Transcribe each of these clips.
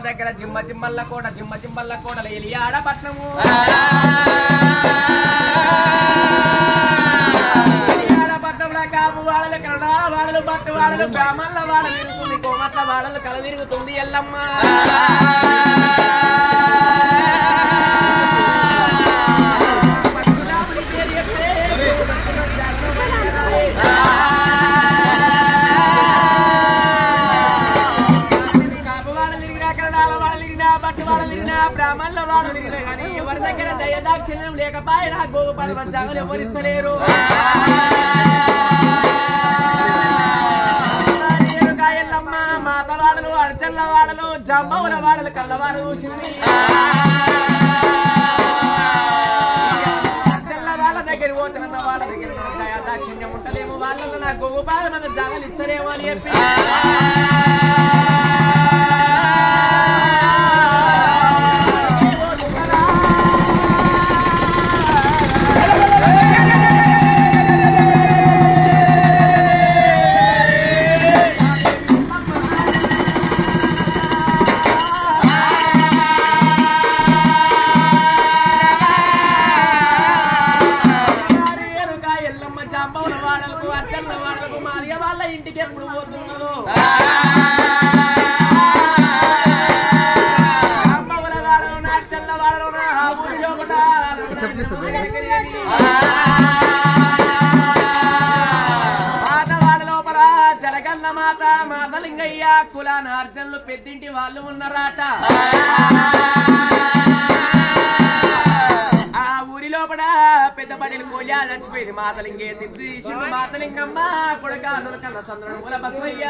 దగ్గర జిమ్మ జిమ్మల్ల కోటలు ఎలియాడ పట్నము పట్నంలో కాపు వాడలు కన్నడ వాడలు పట్టు వాడలు బ్రాహ్మణుల వాడ తిరుగుతుంది కోమట్ల వాడలు కల తిరుగుతుంది ఎల్లమ్మ బ్రాహ్మణుల వాడు తిరిగినా కానీ ఎవరి దగ్గర దయదాక్షిణ్యం లేకపోయినా గోపాల పంచాంగం ఎవరిస్తలేరు ఎల్లమ్మ మాత వాడలు అర్చన్ల వాడలు జంబవుల వాడలు కళ్ళవాడు చూసింది అర్చన్ల వాళ్ళ దగ్గర పోతున్న వాళ్ళ దగ్గర దయాదాక్షిణ్యం ఉంటదేమో వాళ్ళలో నా గోపాల మన జాగలు ఇస్తారేమో అని చెప్పి ఇంటికి ఎప్పుడు పోతున్నదో అమ్మవుల వాడలో నాచల్ల వాడలో మాత వాడ లోపల జలగన్న మాత మాతలింగయ్య కులాన అర్జన్లు పెద్దింటి వాళ్ళు ఉన్నారట లోపల పెద్ద పడేలు కోయా చచ్చిపోయింది మాతలింగే తీసిండు మాతలింగమ్మ కొడుక కన్న సంద్రం కుల బసవయ్య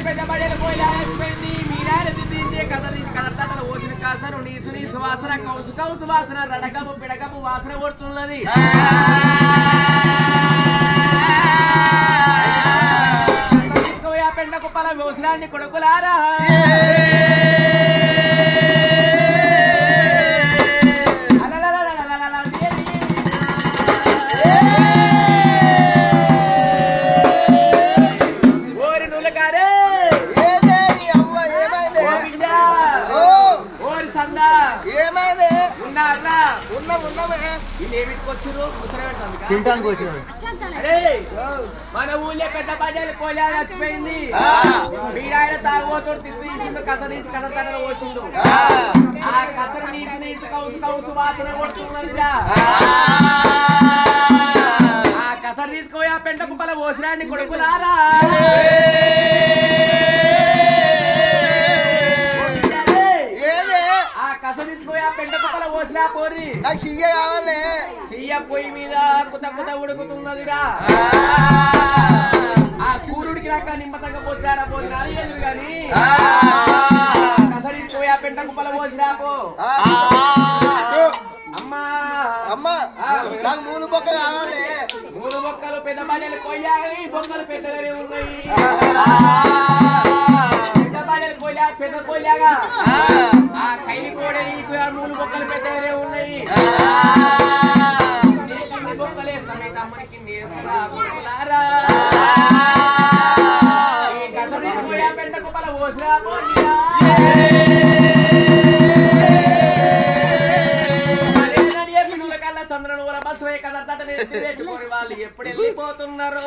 పెద్ద పడేలు కోయా చచ్చిపోయింది మీరాడ తీసే కథ తీసి కథలు ఓసిన కాసరు నీసు నీసు వాసన కౌసు కౌసు వాసన రడకపు పిడకపు వాసన కొడుతున్నది పెండ కుప్పల వ్యవసాయాన్ని కొడుకులారా మన ఊళ్ళో పెద్ద పడ్డాలు కోయా చచ్చిపోయింది మీరాయన తాగుబోతోడు తీసిండు కథ తీసి కథ తనలో పోసిండు ఆ కథను నీసు నీసు కౌసు కౌసు వాసన కొడుతున్నదిరా ఆ కథ తీసుకోయా పెంట కుప్పల పోసిరాన్ని కొడుకులారా కస తీసుకోయా పెంట కుప్పల పోసినా పోరి నాకు చెయ్య కావాలి చెయ్య పొయ్యి మీద కుత కుత ఉడుకుతున్నదిరా ఆ కూరుడికి రాక నిమ్మతంగా పోసారా పోయినా లేదు గాని కస తీసుకోయా పెంట కుప్పల పోసినా పో అమ్మా అమ్మా నాకు 3 బొక్కలు కావాలి 3 బొక్కలు పెద్ద బాడలు కొయ్యాయి బొక్కలు పెద్దగానే ఉన్నాయి పెద్ద బాడలు కొయ్యా పెద్ద కొయ్యాగా ఆ కైలి కూడా నీకు 3 బొక్కలు పెద్దగానే ఉన్నాయి బొక్కలే సమేత అమ్మకి నేర్చుకున్నారా ఈ కథ తీసుకోయా పెంట కుప్పల పోసినా పోయినా చంద్రను బస్సు కదా తట్టుకొని వాళ్ళు ఎప్పుడు వెళ్ళిపోతున్నారు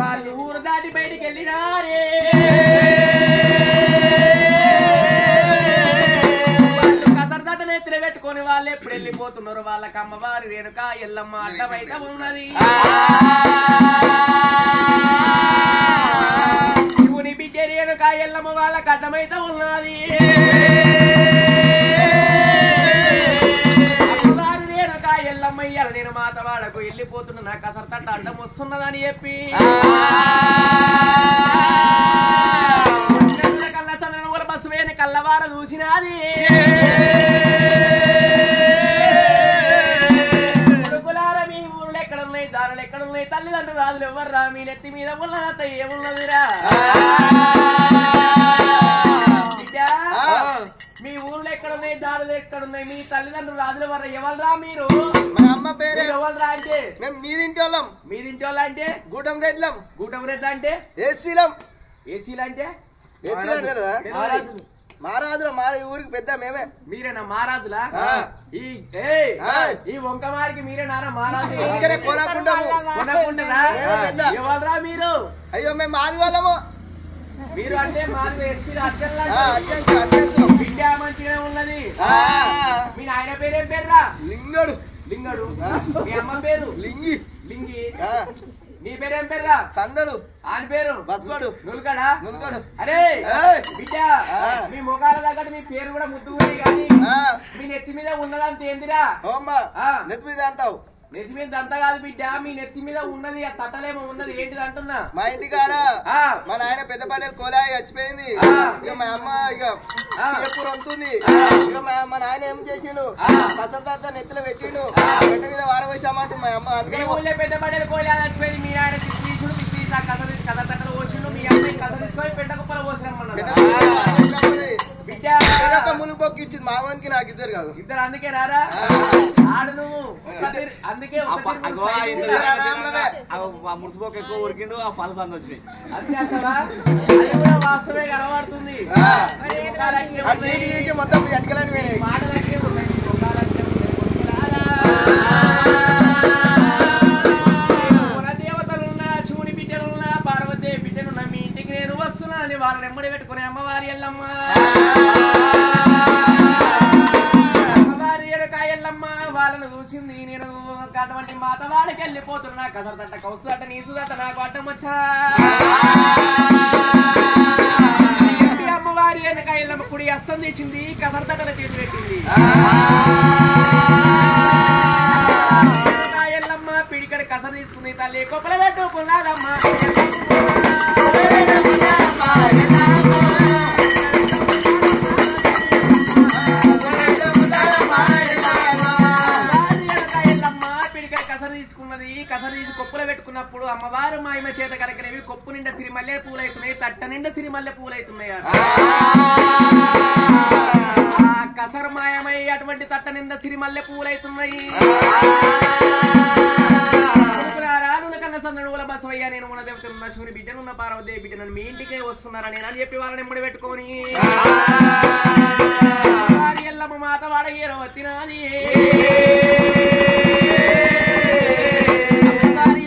వాళ్ళు ఊరు దాటి బయటికి వెళ్ళినారే వాళ్ళు కదర్ దట్టనే తిరగబెట్టుకొని వాళ్ళు ఎప్పుడు వెళ్ళిపోతున్నారు వాళ్ళకి అమ్మవారి రేణుక ఎల్లమ్మ అడ్డమైతే ఉన్నది శివుని బిడ్డ రేణుక ఎల్లమ్మ వాళ్ళకి అడ్డమైతే ఉన్నది ఎల్లమ్మయ్యాల నేను మాత వాడకు వెళ్ళిపోతున్నా నాకు అసలు తట్ట అడ్డం వస్తున్నదని చెప్పి కళ్ళ చంద్రను కూడా బస్సు వేని కళ్ళవార చూసినది కొడుకులార మీ ఊళ్ళో ఎక్కడున్నాయి దారులు ఎక్కడున్నాయి తల్లిదండ్రులు రాజులు ఎవర్రా మీ నెత్తి మీద ఉన్నదంత ఏమున్నదిరా మీ ఊర్లో ఎక్కడున్నాయి దారులు ఎక్కడున్నాయి మీ తల్లిదండ్రులు రాజుల వల్ల ఎవరురా మీరు మా అమ్మ పేరు ఎవరురా అంటే మేము మీదింటి వాళ్ళం మీదింటి వాళ్ళ అంటే గూటం రెడ్లం గూటం రెడ్లు అంటే ఏసీలం ఏసీలు అంటే మహారాజులు మా ఊరికి పెద్ద మేమే మీరేనా మహారాజులా ఈ వంకమారికి మీరేనారా మహారాజు కొనకుంటారా ఎవరురా మీరు అయ్యో మేము మాది వాళ్ళము మీరు అంటే మాది ఎస్సీలు బిడ్డ మంచిగానే ఉన్నది మీ నాయన పేరేం పేరురా లింగడు లింగడు మీ అమ్మ పేరు లింగి లింగి నీ పేరేం పేరురా సందడు ఆయన పేరు బస్బడు నుల్కడా నుల్కడు అరే బిడ్డ మీ ముఖాల దగ్గర మీ పేరు కూడా ముద్దుగుంది కానీ మీ నెత్తి మీద ఉన్నదంత ఏందిరా నెత్తి మీద అంటావు నెత్తి మీద అంతా కాదు బిడ్డ మీ నెత్తి మీద ఉన్నది ఆ తట్టలేమో ఉన్నది ఏంటిది అంటున్నా మా ఇంటి కాడ మా నాయన పెద్ద పడేలు కోలాయి చచ్చిపోయింది ఇక మా అమ్మ ఇక ఎప్పుడు వస్తుంది ఇక మా నాయన ఏం చేసిండు అసలు తర్వాత నెత్తిలో పెట్టిండు గడ్డ మీద వారవేసామంటు మా అమ్మ అందుకే ఊళ్ళో పెద్ద పడేలు కోలాయి చచ్చిపోయింది మీ నాయన తీసుకుడు కథ తట్టలు పోసిండు మీ అమ్మాయి కథ తీసుకొని పెద్ద కుప్పలు పోసిరమ్మన్నాడు బిడ్డ ములుబొక్కి ఇచ్చింది మావానికి నాకు ఇద్దరు కాదు ఇద్దరు అందుకే రారా ఆడు నువ్వు అందుకే ముసుబోక ఎక్కువ ఉరికిండు ఆ పలు సంది వచ్చినాయి అంతే అంటావా అది కూడా వాస్తవే కనబడుతుంది మొత్తం ఎట్కలని పోయినాయి మాటలకే ఉన్నాయి దేవతలున్నా శివుని బిడ్డలున్నా పార్వతి బిడ్డలున్నా మీ ఇంటికి నేను వస్తున్నానని వాళ్ళని ఎమ్మడి పెట్టుకునే అమ్మవారి ఎల్లమ్మ ఎల్లమ్మ వాళ్ళను చూసింది నేను అటువంటి మాత వాడికి వెళ్ళిపోతున్నా కసరదట్ట కౌసదట్ట నీసుదట్ట నాకు అడ్డం వచ్చా అమ్మవారి వెనక ఎల్లమ్మ కుడి అస్తం తీసింది కసరదట్టన చేతి పెట్టింది ఎల్లమ్మ పిడికడ కసర తీసుకుంది తల్లి కొప్పల పెట్టుకున్నదమ్మా కసర తీసి కొప్పులో పెట్టుకున్నప్పుడు అమ్మవారు మాయమ చేత కరకనేవి కొప్పు నిండా సిరిమల్లె పూలైతున్నాయి తట్ట నిండా సిరిమల్లె పూలైతున్నాయి ఆ కసర మాయమై అటువంటి తట్ట నిండా సిరిమల్లె పూలైతున్నాయి కన్న సందడుల బసవయ్య నేను ఉన్న దేవతనున్న శివుని బిడ్డనున్న పార్వదేవి బిడ్డను మీ ఇంటికే వస్తున్నారా నేను అని చెప్పి వాళ్ళని ఎమ్మడి పెట్టుకొని ఎల్లమ్మ మాత వాడగీర వచ్చినది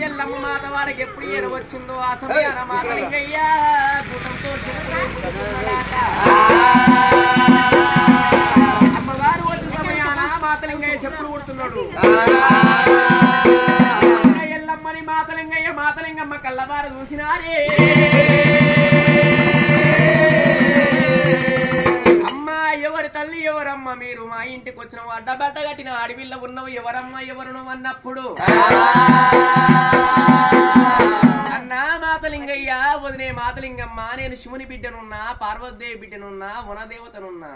ఎల్లమ్మ మాత వాడికి ఎప్పుడు ఏరు వచ్చిందో ఆ సమయాన మాతలింగయ్యా గుటంతో అమ్మవారు వచ్చిన సమయాన మాతలింగయ్య చెప్పులు కుడుతున్నాడు ఎల్లమ్మని మాతలింగమ్మ కళ్ళవారు చూసినారే అమ్మా ఎవరి తల్లి ఎవరమ్మ మీరు మా ఇంటికి వచ్చిన అడ్డబడ్డ కట్టిన అడవిలో ఉన్నవి ఎవరమ్మ ఎవరును అన్నప్పుడు అన్నా మాతలింగయ్య వదినే మాతలింగమ్మ నేను శివుని బిడ్డనున్నా పార్వతీదేవి బిడ్డనున్నా వనదేవతనున్నా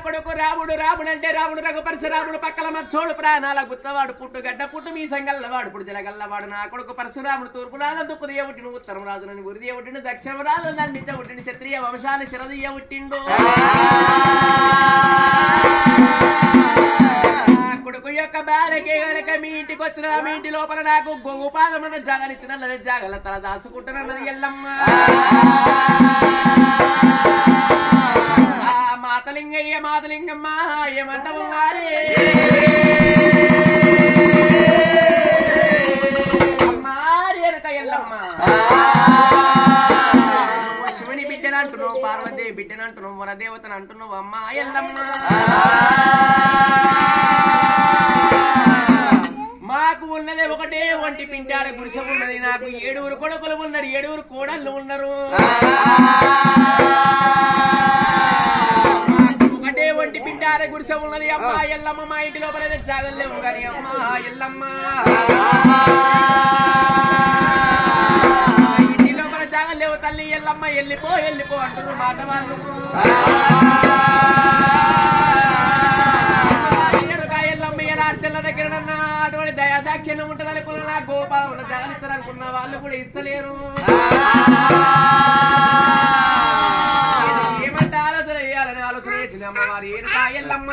కొడుకు రాముడు అంటే రాముడు రఘుపరశురాముడు పక్కల మచ్చోడు ప్రాణాల గుత్తవాడు పుట్టు గడ్డ పుట్టు మీ సంగల్లవాడు పుట్టు జలగల్లవాడు నా కొడుకు పరశురాముడు తూర్పు రాజు దుప్పుదీయ పుట్టిను ఉత్తరం రాజునని ఉరిదీయ పుట్టిండు దక్షిణ రాజు దండించ పుట్టిండు క్షత్రియ వంశాన్ని శిరదీయ పుట్టిండు కొడుకు యొక్క బాలకే గనక మీ ఇంటికి వచ్చిన మీ ఇంటి లోపల నాకు గొంగు పాదమన్న జాగనిచ్చిన జాగల తల దాసుకుంటున్నది ఎల్లమ్మ మాతలింగమ్మ ఏమంట ఉన్నారే అమ్మారి వెనక ఎల్లమ్మ శివుని బిడ్డను అంటున్నావు పార్వతీదేవి బిడ్డను అంటున్నావు వనదేవతను అంటున్నావు అమ్మ ఎల్లమ్మ మాకు ఉన్నదే ఒకటే ఒంటి పింటాడ గుడిసె ఉన్నది నాకు 7 కొడుకులు ఉన్నారు 7 కోడళ్ళు ఉన్నారు ఒకటే ఒంటి పింటాడ గుడిసె ఉన్నది అమ్మ ఎల్లమ్మ మా ఇంటి లోపల జాగలేము కానీ అమ్మ ఎల్లమ్మ ఇంటి లోపల జాగలేవు తల్లి ఎల్లమ్మ వెళ్ళిపో అంటున్నారు మాట వాళ్ళు అర్చన దగ్గర అటువంటి దయాదాక్షిణ్యం ఉంటది అనుకున్నా గోపాల జాగరిస్తారు అనుకున్న వాళ్ళు కూడా ఇస్తలేరు గొలుసు వేసింది అమ్మవారి ఏనుకా ఎల్లమ్మ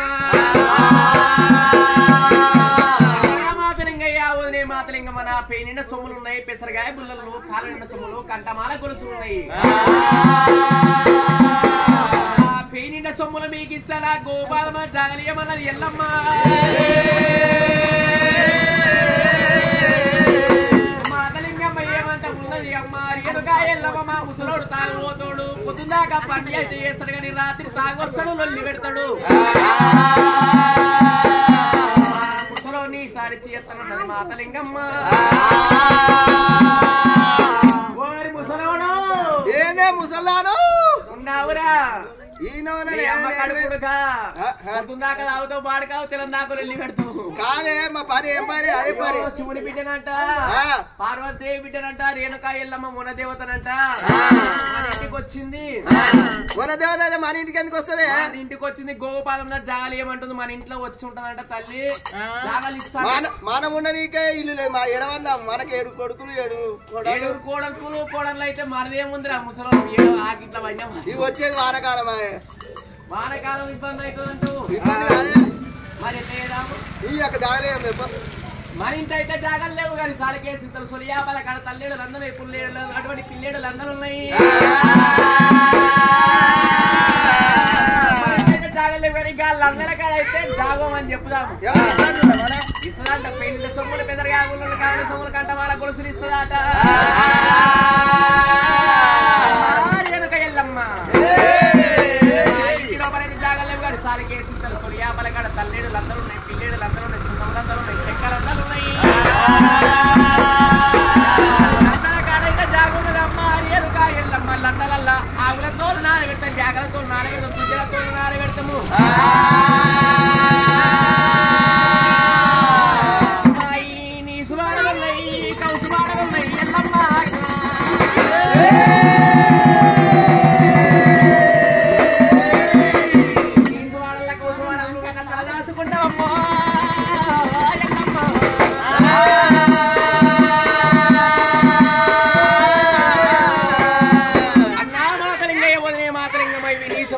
మాతలింగయ్య వదిలే మాతలింగమ్మ నా పేనిండ సొమ్ములు ఉన్నాయి పెసరగాయ బుల్లలు కాలు నిండ సొమ్ములు కంటమాల గొలుసులు ఉన్నాయి పేనిండ సొమ్ములు మీకు ఇస్తారా గోపాలమ్మ జాగలియమన్నది ఎల్లమ్మ మాతలింగమ్మ ఏమంట ఉన్నది అమ్మ ఏనుగా ఎల్లమ్మ మా ముసలోడు తాగుపోతాడు పొద్దుదాకా పండి అయితే చేస్తాడు కానీ రాత్రి తాగొస్తాడు లొల్లి పెడతాడు ముసలోని సారి చేస్తానున్నది మాతలింగమ్మ ఓరి ముసలోడు ఏనే ముసలాను ఉన్నావురా పొద్దుందాకా తాగుతావు బాడుకావు తెలందాకు వెళ్ళి పెడతావు కాదే మా పని ఏం పని అదే పని శివుని బిడ్డనంట పార్వతీదేవి బిడ్డనంట రేణుకా ఎల్లమ్మ మొన దేవతనంట మన ఇంటికి వచ్చింది మొన దేవత మన ఇంటికి ఎందుకు వస్తుంది ఇంటికి వచ్చింది గోపాలంలో జాగాలి ఏమంటుంది మన ఇంట్లో వచ్చి ఉంటదంట తల్లి జాగాలు మనం ఉన్న నీకే ఇల్లు లేదు మా ఎడవన్నా మనకి 7 కొడుకులు 7 కోడలు అయితే మనదేముందిరా ముసలం ఏడు ఆకిట్ల పడినా ఇవి వచ్చేది వానకాలం వానకాలం ఇబ్బంది అవుతుందంటూ ఇబ్బంది కాదే మరి ఈ యొక్క జాగలేదు మన ఇంటి అయితే జాగాలు లేవు కానీ సాలకేసి సొలియాపల కాడ తల్లేడు లందరూ పుల్లేడు అటువంటి పిల్లేడు లందరూ ఉన్నాయి జాగాలు లేవు కానీ వాళ్ళందరి కాడ అయితే జాగం అని చెప్పుదాము ఇస్తుందంట పెళ్లి సొమ్ములు పెదరగా కాళ్ళ సొమ్ములు కంట వాళ్ళ గొలుసులు ఇస్తుందట వెనుక ఎల్లమ్మ జాగాలు లేవు కానీ సాలకేసి సొలియాపల కాడ తల్లేడు అందరూ ఉన్నాయి పిల్లేడు అందరూ ఉన్నాయి సున్నములందరూ ఉన్నాయి చెక్కలందరూ ఉన్నాయి లండల కాడైతే జాగున్నదమ్మ ఎరుక ఎల్లమ్మ లండలల్లా ఆవులతో నానబెడతాం జాగలతో నానబెడతాం తుజలతో నానబెడతాము నీసు వాడలున్నాయి కౌసు వాడలున్నాయి ఎల్లమ్మ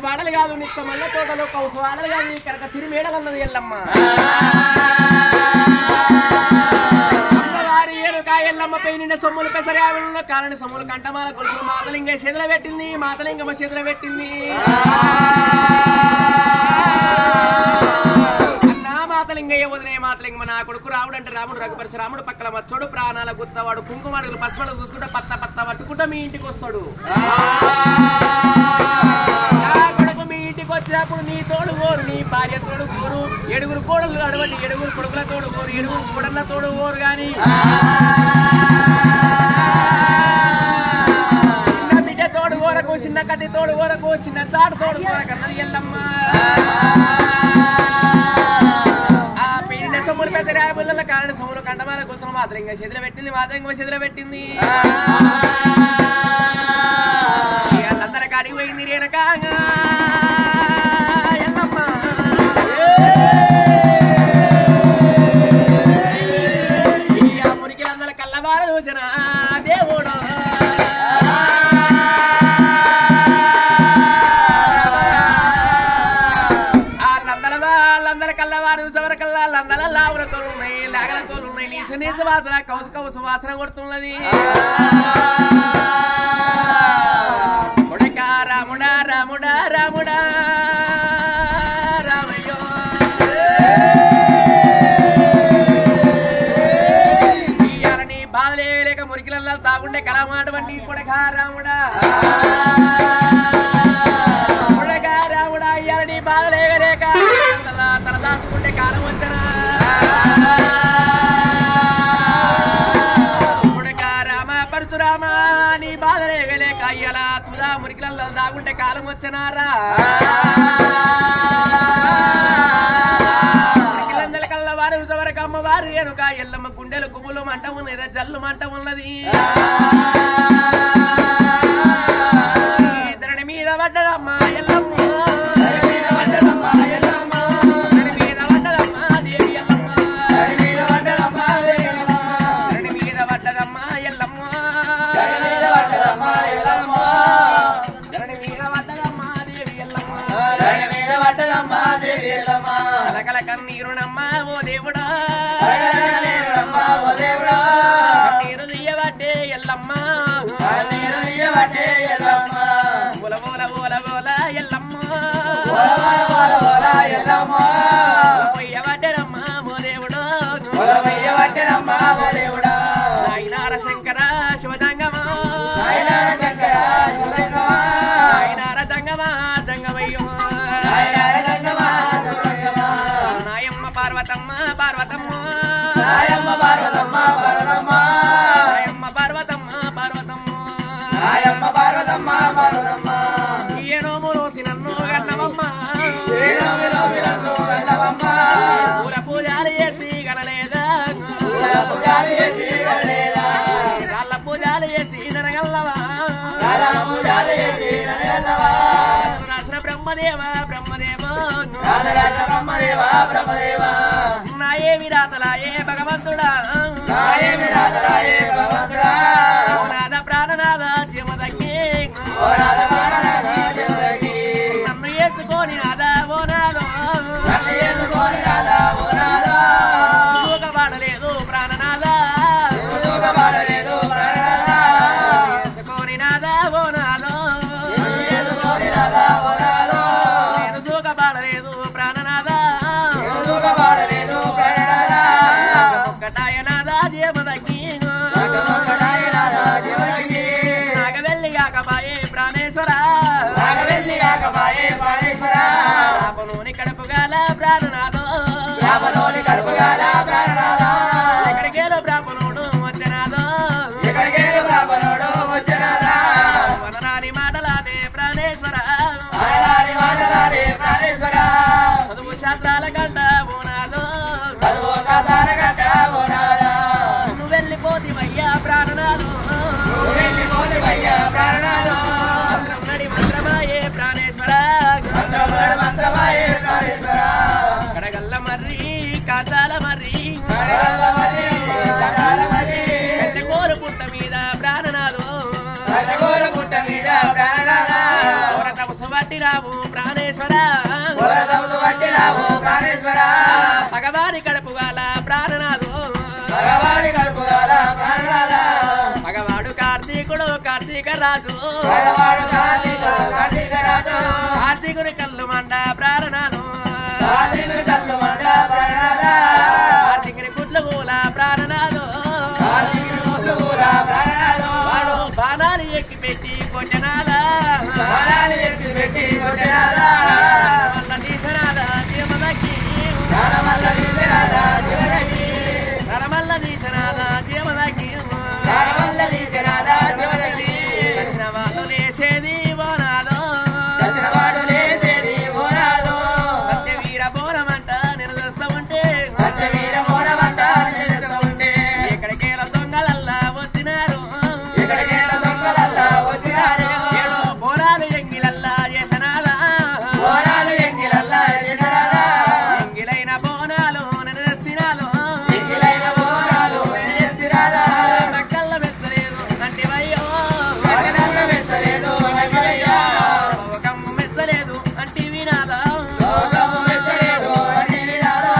వాడలు కాదు నిత్త మల్ల తోటలో కౌసు వాడలు కాదు కనుక సిరి మేడలు అన్నది ఎల్లమ్మ అమ్మవారి ఏనుక ఎల్లమ్మ పై నిండా సొమ్ములు పెసరావులు కాలని సొమ్ములు కంటమాల కొడుకులు మాతలింగ చేతుల పెట్టింది మాతలింగమ్మ చేతుల పెట్టింది అన్నా మాతలింగయ్య వదిలే మాతలింగమ్మ నా కొడుకు రాముడు అంటే రాముడు రఘుపరిశ రాముడు పక్కల మచ్చోడు ప్రాణాల గుత్తవాడు కుంకుమాడుగులు పసుమడుగు చూసుకుంటే పత్త పత్త పట్టుకుంటా మీ ఇంటికి వస్తాడు వచ్చినప్పుడు నీ తోడు ఓరు నీ భార్య తోడు ఓరు 7 కోడలు అడవండి 7 కొడుకుల తోడు ఓరు 7 కొడల తోడు ఓరు గాని చిన్న బిడ్డ తోడు ఓరకు చిన్న కట్టి తోడు ఓరకు చిన్న తాడు తోడు ఓరకన్నది ఎల్లమ్మ ఆ పెళ్లి సొమ్ములు పెద్ద రాబుల్ల కారణ సొమ్ములు కండమాల కోసం మాత్రంగా చేతులు పెట్టింది మాత్రంగా చేతులు పెట్టింది వాళ్ళందరి కాడికి పోయింది రేణుకాంగా మురికిలందల కళ్ళబార చూసిన దేవుడు వాళ్ళందరి కళ్ళబారు చూసేవరకల్లా లందల లావులతో ఉన్నాయి లాగలతో ఉన్నాయి నీసు నీసు వాసన కౌసు కౌసు వాసన కొడుతున్నది రాముడా రాముడా రాముడా రామయ్యో ఇయాలని బాధలే లేక మురికిలల్లా తాగుండే కలమాట వంటి కొడగా రాముడా కొడగా రాముడా ఇయాలని బాధలే లేక తల దాచుకుంటే కాలం వచ్చనా కొడగా రామ పరశురామ నీ బాధలే లేక ఇయ్యాల తుదా మురికిలల్లా దాగుంటే కాలం వచ్చనారా మురికిలందల కల్లవారు ఉసవరకు అమ్మవారు ఎనుక ఎల్లమ్మ గుండెలు గుబులు మంట ఉన్నది జల్లు మంట ఉన్నది ధరణి మీద పడ్డదమ్మ ఎల్లమ్మ ధరణి మీద పడ్డదమ్మ దేవి ఎల్లమ్మ జంగమయ్యో నాయమ్మ పార్వతమ్మ పార్వతమ్మ నాయమ్మ పార్వతమ్మ పార్వతమ్మ నాయమ్మ పార్వతమ్మ పార్వతమ్మ నాయమ్మ పార్వతమ్మ పార్వతమ్మ ఏనో మోసి నన్ను గన్నవమ్మ ఏనో మోసి నన్ను గన్నవమ్మ పూల పూజాలు చేసి గనలేదా పూల పూజాలు చేసి గనలేదా రాళ్ళ పూజాలు చేసి నరగల్లవా రాళ్ళ పూజాలు చేసి నరగల్లవా రాసిన బ్రహ్మదేవ బ్రహ్మదేవ రాజరాజ బ్రహ్మదేవ బ్రహ్మదేవ నాయేమి రాతలాయే భగవంతుడా నాయేమి రాతలాయే భగవంతుడా ఓ నాద ప్రాణనాథ జీవదగ్గి ఓ నాద ప్రాణనాథ జీవదగ్గి నన్ను వేసుకొని నాద ఓ నాదో నన్ను వేసుకొని నాద ఓ నాదో సుఖపడలేదు ప్రాణనాథ సుఖపడలేదు ప్రాణనాథ వేసుకొని నాద ఓ నాదో వేసుకొని నాద ఓ నాదో నేను సుఖపడలేదు ప్రాణనాథ నేను సుఖపడలేదు ప్రాణనాథ ఒక్కటాయ నాద జీవదగ్గి ఒక్కటాయ నాద జీవదగ్గి నాగవెల్లి కాకపాయే ప్రాణేశ్వర నాగవెల్లి కాకపాయే ప్రాణేశ్వర పాపలోని కడుపుగాల ప్రాణనాథో పాపలోని కడుపుగాల ప్రాణనాథో ఎక్కడికేలో ప్రాపనోడు వచ్చనాథో ఎక్కడికేలో ప్రాపనోడు వచ్చనాథా వనరాని మాటలానే ప్రాణేశ్వర వనరాని మాటలానే ప్రాణేశ్వర చదువు శాస్త్రాల గంట ఓనాథో చదువు శాస్త్రాల గంట ఓనాథో నువ్వు వెళ్ళిపోతివయ్యా ప్రాణనాథో నువ్వు వెళ్ళిపోతివయ్యా ప్రాణనాథో మంత్రమడి మంత్రమాయే ప్రాణేశ్వర మంత్రమాయే ప్రాణేశ్వర కడగల్ల మర్రి కాచాల మర్రి కడగల్ల మర్రి కాచాల మర్రి కోరు పుట్ట మీద ప్రాణనాథో కోరు పుట్ట మీద ప్రాణనాథ తమసు పట్టినావు ప్రాణేశ్వర తమసు పట్టినావు ప్రాణేశ్వర భగవాని కడుపుగాల ప్రాణనాథో భగవాని కడుపుగాల ప్రాణనాథ భగవాడు కార్తీకుడు కార్తీక రాజు భగవాడు కార్తీక రాజు కార్తీకుని కళ్ళు మండ ప్రాణనాథో కార్తీకుని కళ్ళు మండ ప్రాణనాథ కార్తీకుని గుడ్లు గూల ప్రాణనాథో కార్తీకుని గుడ్లు గూల ప్రాణనాథో వాడు బాణాలు ఎక్కి పెట్టి కొట్టనాథ బాణాలు ఎక్కి పెట్టి కొట్టనాథ వల్ల తీసనాథ జీవదగ్గి వల్ల తీసనాథ జీవదగ్గి నరమల్ల తీసనాథ జీవదగ్గి నరమల్ల తీసనాథ జీవదగ్గి సచిన వాళ్ళు లేచేది ఓనాథో సచిన వాడు లేచేది ఓనాథో సత్యవీర బోనమంట నిరదస్త ఉంటే సత్యవీర బోనమంట నిరదస్త ఉంటే ఎక్కడికేల దొంగలల్లా వచ్చినారు ఎక్కడికేల దొంగలల్లా వచ్చినారు ఏడో బోనాలు ఎంగిలల్లా చేసనాదా బోనాలు ఎంగిలల్లా చేసనాదా ఎంగిలైన బోనాలు నిరదస్సినాలు ఎంగిలైన బోనాలు నిరదస్సినాదా మక్కల్ల మెచ్చలేదు అంటివయ్యో మక్కల్ల మెచ్చలేదు అంటివయ్యో లోకము మెచ్చలేదు అంటివినాదా లోకము మెచ్చలేదు అంటివినాదా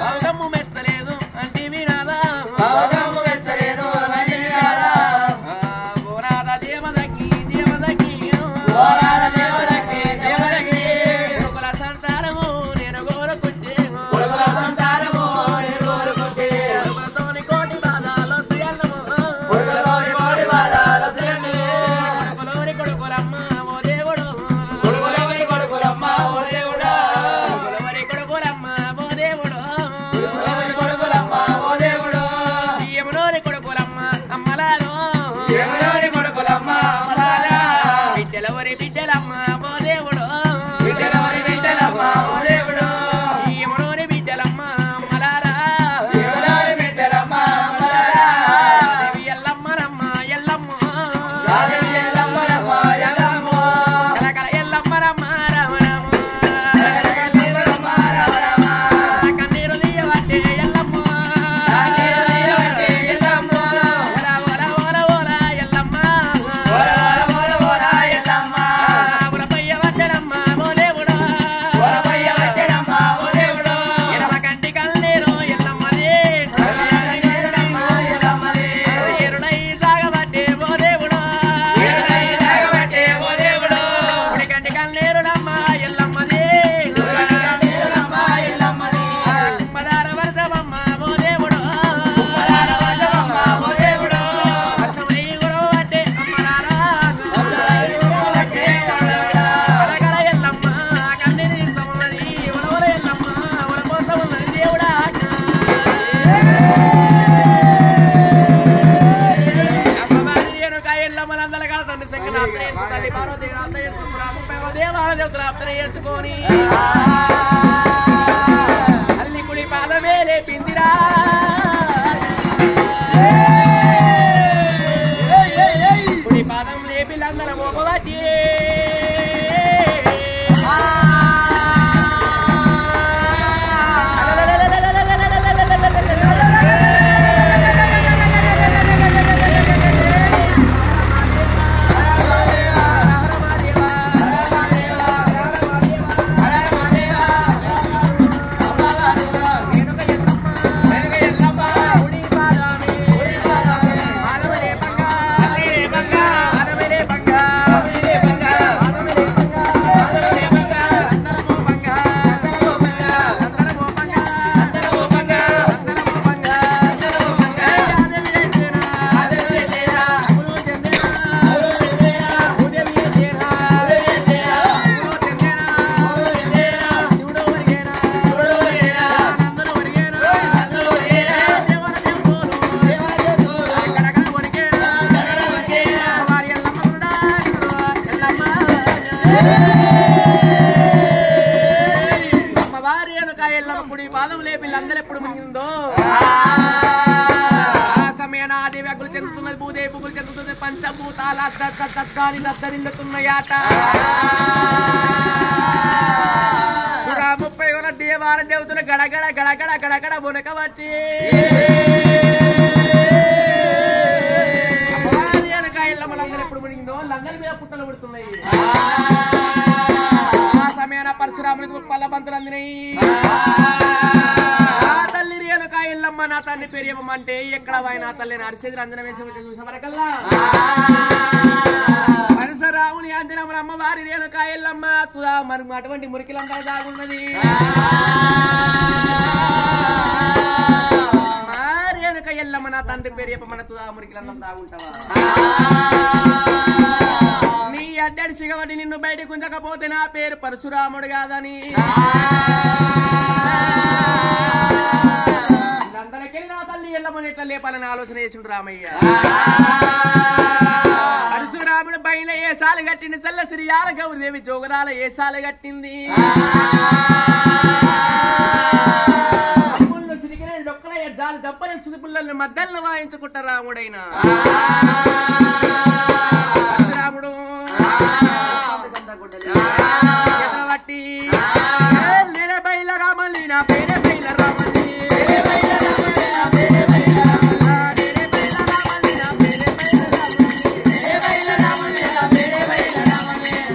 లోకము మెచ్చలేదు అంటివినాదా లోకము మెచ్చలేదు అంటివినాదా ఓనాద దేవదగ్గి దేవదగ్గి ఓనాద దేవదగ్గి దేవదగ్గి కొడుకుల సంతానము నేను కోరుకుంటే కొడుకుల సంతానము నేను కోరుకుంటే కొడుకులతోని కోటి బాధలు సుయన్నము కొడుకులతోని కోటి బాధలు సుయన్ను కొడుకులోని కొడుకులమ్మ ఓ దేవుడు కొడుకులోని కొడుకులమ్మ ఓ దేవుడు కొడుకులోని కొడుకులమ్మ ఓ దేవుడు కొడుకులోని కొడుకులమ్మ ఓ దేవుడు యమునోని కొడుకులమ్మ అమ్మలారో యమునోని కొడుకులమ్మ అమ్మలారా బిడ్డలవరి బిడ్డలమ్మ ఓ దేవుడు బిడ్డలవరి బిడ్డలమ్మ ఓ దేవుడు యమునోని బిడ్డలమ్మ అమ్మలారా యమునోని బిడ్డలమ్మ అమ్మలారా దేవి ఎల్లమ్మరమ్మ ఎల్లమ్మ దేవి ఎల్లమ్మరమ్మ ఎల్లమ్మ కలకల ఎల్లమ్మరమ్మ రామ రామ కలకల ఎల్లమ్మరమ్మ రామ రామ కన్నీరు తీయవట్టే ఎల్లమ్మ కన్నీరు తీయవట్టే ఎల్లమ్మ ఓల ఓల ఓల ఓల ఎల్లమ్మ ఓల ఓల ఓల ఓల ఎల్లమ్మ ఉలపయ్య వట్టెనమ్మ ఓ దేవుడు ఉలపయ్య వట్టెనమ్మ ఓ దేవుడు ఎడమ కంటి కన్నీరు ఎల్లమ్మది ఎల్లమ్మ ఎల్లమ్మది ఎరుడై సాగబట్టే ఓ దేవుడు ఎరుడై సాగబట్టే ఓ దేవుడు ఉడి కంటి కన్నీరులమ్మ ఎల్లమ్మది కన్నీరులమ్మ ఎల్లమ్మది కుమ్మదార వర్షమమ్మ ఓ దేవుడు కుమ్మదార వర్షమమ్మ ఓ దేవుడు వర్షమై గురవట్టే అమ్మలారా వర్షమై గురవట్టే అమ్మలారా కలకల ఎల్లమ్మ నెత్తన వేసుకొని తల్లి కుడి పాదమే లేపిందిరా కుడి పాదం లేపిల్లందర మోపబట్టి పాదం లేపి అందరూ ఎప్పుడు మునిగిందో ఆ సమయాన ఆదేవి అగ్గులు చెందుతున్నది భూదేవి పువ్వులు చెందుతుంది పంచభూతాల దద్దగాని దద్దరిల్లుతున్నాయాట 30 దేవాల దేవతలు గడగడ గడగడ గడగడ మునకబట్టి ఎల్లమ్మలందరూ ఎప్పుడు మునిగిందో లందరి మీద పుట్టలు పుడుతున్నాయి ఆ సమయాన పరశురామునికి పల్ల బంతులు అందినాయి తల్లి రేణుక ఎల్లమ్మ నా తల్లి పెరియమ్మంటే ఎక్కడ నా తల్లి అరిసేది రంజన వేసి చూసిన వరకల్లా పరశురాముని అంజనమ్మ అమ్మవారి రేణుక ఎల్లమ్మ మనకు అటువంటి మురికిలంతా దాగున్నది రేణుక ఎల్లమ్మ నా తండ్రి పెరియప్ప మన తుదా మురికిలంతా దాగుంటావా నీ అడ్డడి సిగబడి నిన్ను బయట గుంజకపోతే నా పేరు పరశురాముడు కాదని అందరికెళ్ళి నా తల్లి ఎల్లమ్మని ఎట్లా లేపాలని ఆలోచన చేసిండు రామయ్య పరశురాముడు బయట ఏసాలు కట్టింది చల్ల సిరియాల గౌరీదేవి జోగరాల ఏసాలు కట్టింది డొక్కల జాలు జప్పని సుది పుల్లల్ని మద్దల్ని వాయించుకుంటా రాముడైనా రాముడు బట్టి నేనే బయల రామల్లి నా పేరే బయల రామల్లి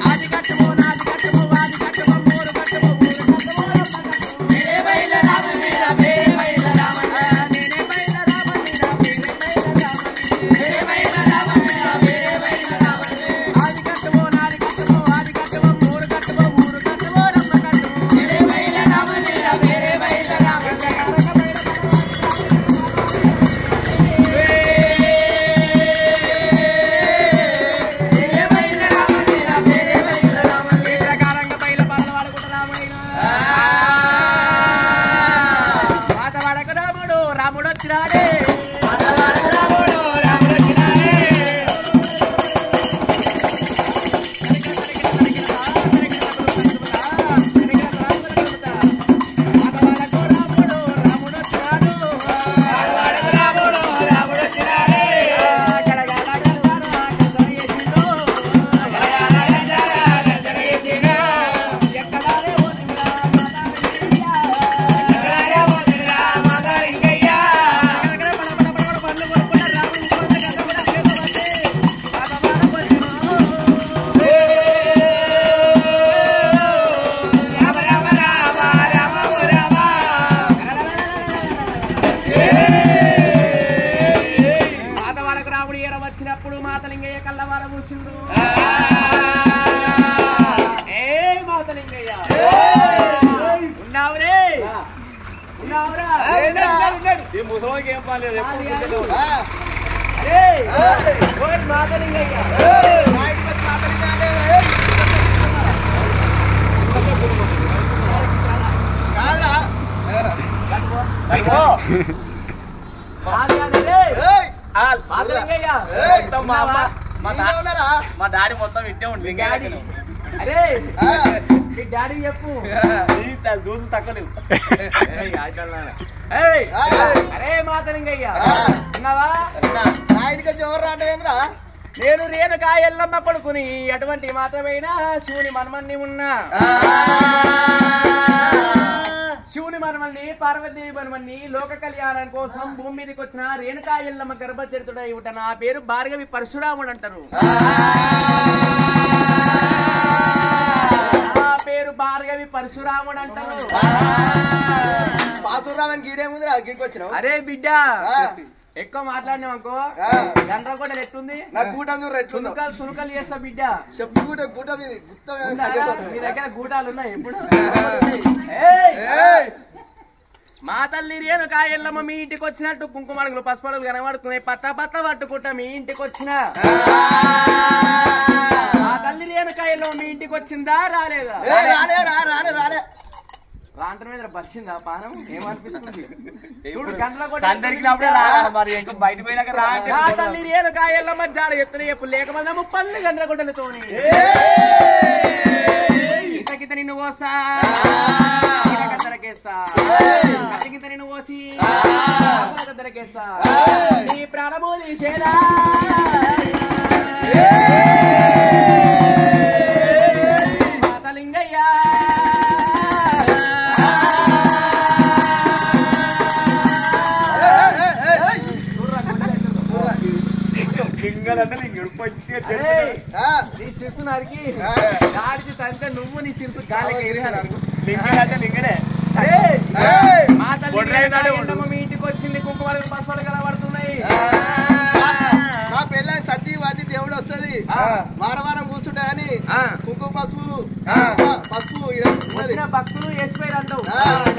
ఆది కట్టుమో నాది కట్టుమో వాది కట్టుమో మూడు కట్టుమో మూడు కట్టుమో వచ్చినప్పుడు మాతలింగయ్య కళ్ళవార మూసిండు. ఏ మాతలింగయ్య ఉన్నావురే ఉన్నావురా? ఈ ముసలోకి ఏం పని లేదు. మాతలింగయ్య మా డాడీ మొత్తం ఇట్టే ఉంటుంది. అరే మీ డాడీ చెప్పు దూసు తక్కువ అరే మాతలింగయ్య ఉన్నావా నా ఇంటికి వచ్చి ఎవరు రావటమేంద్రా నేను రేణుకా ఎల్లమ్మ కొడుకుని అటువంటి మాత్రమైనా శివుని మనమన్ని ఉన్నా శివుని మనమల్ని పార్వతీదేవి మనమల్ని లోక కళ్యాణం కోసం భూమి మీదకి వచ్చిన రేణుకా ఎల్లమ్మ గర్భచరితుడై ఉంట నా పేరు భార్గవి పరశురాముడు అంటారు నా పేరు భార్గవి పరశురాముడు అంటారు పాసురామని గీడేముందిరా గీడికి వచ్చినావు అరే బిడ్డ ఎక్కువ మాట్లాడినామనుకో గంట కూడా ఎట్టుంది నా కూటం చూడ ఎట్లుందో సునుకలు చేస్తా బిడ్డ చెప్పు కూటం ఇది మీ దగ్గర గూటాలు ఉన్నాయి ఎప్పుడు మా తల్లి రేణుకా ఎల్లమ్మ మీ ఇంటికి వచ్చినట్టు కుంకుమడుగులు పసుపడుగులు కనబడుతున్నాయి పత్త పత్త పట్టుకుంటా మీ ఇంటికి వచ్చిన మా తల్లి రేణుకా ఎల్లమ్మ మీ ఇంటికి వచ్చిందా రాలేదా రాలే రాంటర్ మీద పరిచిందా పానం ఏమనిపిస్తుంది చూడు గంటల మరి ఇంకా బయట పోయినాక రా నా తల్లి రేణుకా ఎల్లమ్మ జాడ చెప్తున్నా చెప్పు లేకపోతే 30 గంటల కొట్టలతోని ఇంతకింత నిన్ను కోసా కద్దరకేస్తా కత్తికింత నిన్ను కోసి కద్దరకేస్తా నీ ప్రాణము తీసేదా మాతలింగయ్యా నీ శిరసు నరికి దాడిచి తంటే నువ్వు నీ శిరసు గాలికి లింగడే మా తల్లి మీ ఇంటికి వచ్చింది కుంకుమలు పసుపలు కలబడుతున్నాయి నా పెళ్ళ సతీవాది దేవుడు వస్తుంది వారం కూర్చుంటా అని కుంకుమ పసుపు భక్తులు వేసిపోయారు అంటావు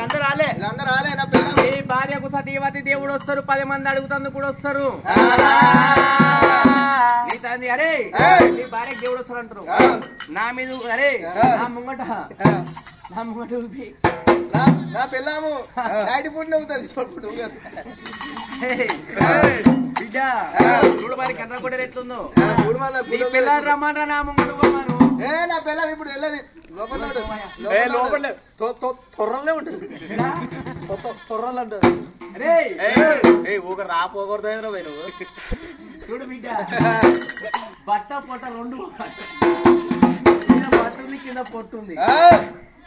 అందరూ రాలే నా పెళ్ళ మీ భార్యకు సతీవతి దేవుడు వస్తారు 10 మంది అడుగుతందుకు కూడా వస్తారు నీ తండ్రి అరే నీ భార్యకు దేవుడు వస్తారు అంటారు నా మీద అరే నా ముంగట ఊపి నా పెళ్ళాము నైట్ పూట నవ్వుతుంది బిడ్డ చూడు మరి కన్నా కూడా ఎట్లుందో పిల్లలు రమ్మన్నా నా ముంగట పోమాను నా పెళ్ళాం ఇప్పుడు వెళ్ళదు తొర్రలే ఉంటుంది తొర్రలు అంటారు అరే ఊక రాపోకూడదు నువ్వు చూడు బిడ్డ బట్ట పొట్ట రెండు బట్టుంది కింద పొట్టుంది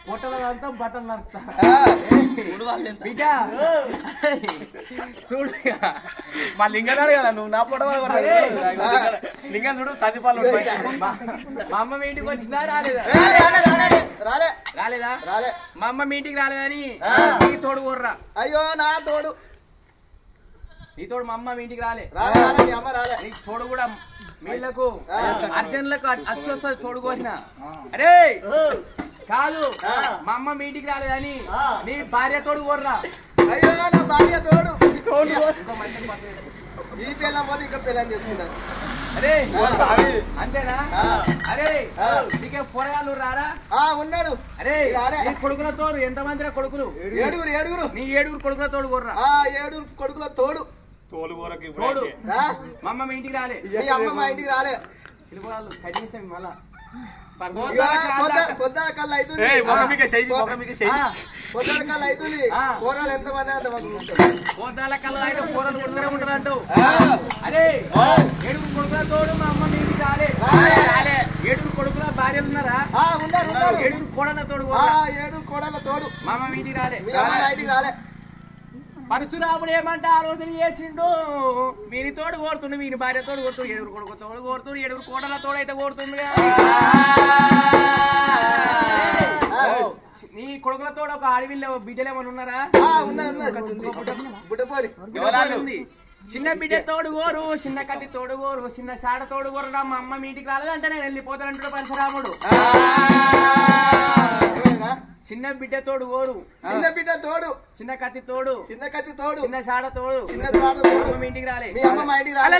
పొట్టలంతా బట్టలు నడుస్తా బిడ్డ చూడు మా లింగనాడు కదా నువ్వు నా పొట్ట లింగం చూడు సతిపాలు మా అమ్మ మీ ఇంటికి వచ్చిందా రాలేదా రాలేదా మా అమ్మ మీ ఇంటికి రాలేదని నీకు తోడు కోర్రా అయ్యో నా తోడు నీ తోడు మా అమ్మ మీ ఇంటికి రాలే మీ అమ్మ రాలే నీకు తోడు కూడా వీళ్ళకు అర్జునులకు అచ్చు వస్తుంది తోడు కోసిన అరే కాదు మా అమ్మ మీ ఇంటికి రాలేదని నీ భార్య తోడు కోర్రా అయ్యో నా భార్య తోడు ఇంకో మంచి ఈ పిల్లం పోతే ఇక్కడ పిల్లని చేసుకున్నాను అరే అంతేనా అరే నీకే పొరగాళ్ళు రారా ఉన్నాడు అరే నీ కొడుకులతో ఎంతమంది కొడుకులు ఏడుగురు నీ 7 కొడుకుల తోడు కోర్రా 7 కొడుకుల తోడు తోడు మా అమ్మ మీ ఇంటికి రాలే మీ అమ్మ మా ఇంటికి రాలే చిలుకోళ్ళు కనీసం మళ్ళా పొద్దున కళ్ళు అవుతుంది పొద్దున కళ్ళు అవుతుంది కూరలు ఎంతమంది అంతమంది పొద్దుల కళ్ళు అయితే కూరలు కొడుకునే ఉంటారు అంటావు అరే 7 కొడుకుల తోడు మా అమ్మ మీ ఇంటికి రాలే 7 కొడుకుల భార్యలు ఉన్నారా ఉన్నారు 7 కోడల తోడు 7 కోడల తోడు మా అమ్మ మీ ఇంటికి రాలే మీ అమ్మ మా ఇంటికి రాలే పరశురాముడు ఏమంటే ఆలోచన చేసిండు వీని తోడు కోరుతుండు వీని భార్య తోడు కోరుతుండు 7 కొడుకు తోడు కోరుతుండు 7 కోడల తోడు అయితే కోరుతుంది నీ కొడుకుల తోడు ఒక అడవిలో బిడ్డలు ఏమైనా ఉన్నారా ఉంది చిన్న బిడ్డ తోడు కోరు చిన్న కత్తి తోడు కోరు చిన్న సాడ తోడు కోరు మా అమ్మ మీ ఇంటికి రాలేదంటే నేను వెళ్ళిపోతానంటాడు పరశురాముడు చిన్న బిడ్డ తోడు కోరు చిన్న కత్తి తోడు చిన్న సాడ తోడు మీ ఇంటికి రాలే మీ అమ్మ మా ఇంటికి రాలే